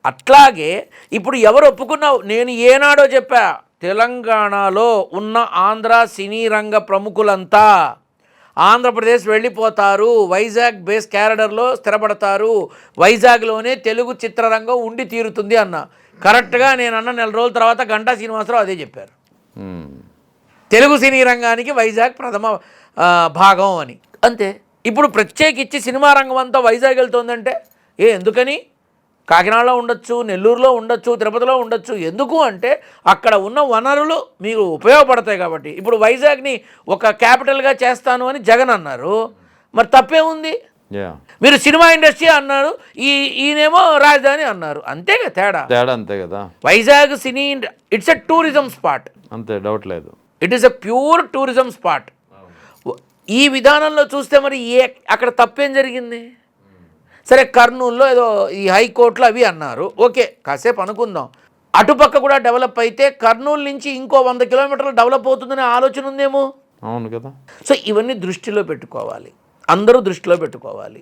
అట్లాగే ఇప్పుడు ఎవరు ఒప్పుకున్నావు, నేను ఏనాడో చెప్పా, తెలంగాణలో ఉన్న ఆంధ్ర సినీ రంగ ప్రముఖులంతా ఆంధ్రప్రదేశ్ వెళ్ళిపోతారు, వైజాగ్ బేస్ క్యారడర్లో స్థిరపడతారు, వైజాగ్లోనే తెలుగు చిత్రరంగం ఉండి తీరుతుంది అన్న. కరెక్ట్గా నేను అన్న నెల రోజుల తర్వాత గంటా శ్రీనివాసరావు అదే చెప్పారు, తెలుగు సినీ రంగానికి వైజాగ్ ప్రథమ భాగం అని. అంతే. ఇప్పుడు ప్రత్యేకించి సినిమా రంగం అంతా వైజాగ్ వెళ్తుందంటే ఎందుకని? కాకినాడలో ఉండొచ్చు, నెల్లూరులో ఉండొచ్చు, తిరుపతిలో ఉండొచ్చు. ఎందుకు అంటే అక్కడ ఉన్న వనరులు మీకు ఉపయోగపడతాయి కాబట్టి. ఇప్పుడు వైజాగ్ని ఒక క్యాపిటల్గా చేస్తాను అని జగన్ అన్నారు, మరి తప్పే ఉంది? మీరు సినిమా ఇండస్ట్రీ అన్నారు, ఈయనేమో రాజధాని అన్నారు, అంతేగా తేడా. అంతే కదా. వైజాగ్ సినీ ఇట్స్ ఎ టూరిజం స్పాట్, అంతే, డౌట్ లేదు. It is a pure tourism spot. ఈ విధానంలో చూస్తే మరి అక్కడ తప్పేం జరిగింది? సరే, కర్నూలులో ఏదో ఈ హైకోర్టులో అవి అన్నారు, ఓకే, కాసేపు అనుకుందాం. అటుపక్క కూడా డెవలప్ అయితే కర్నూలు నుంచి ఇంకో 100 కిలోమీటర్లు డెవలప్ అవుతుందనే ఆలోచన ఉందేమో. అవును కదా. సో ఇవన్నీ దృష్టిలో పెట్టుకోవాలి, అందరూ దృష్టిలో పెట్టుకోవాలి.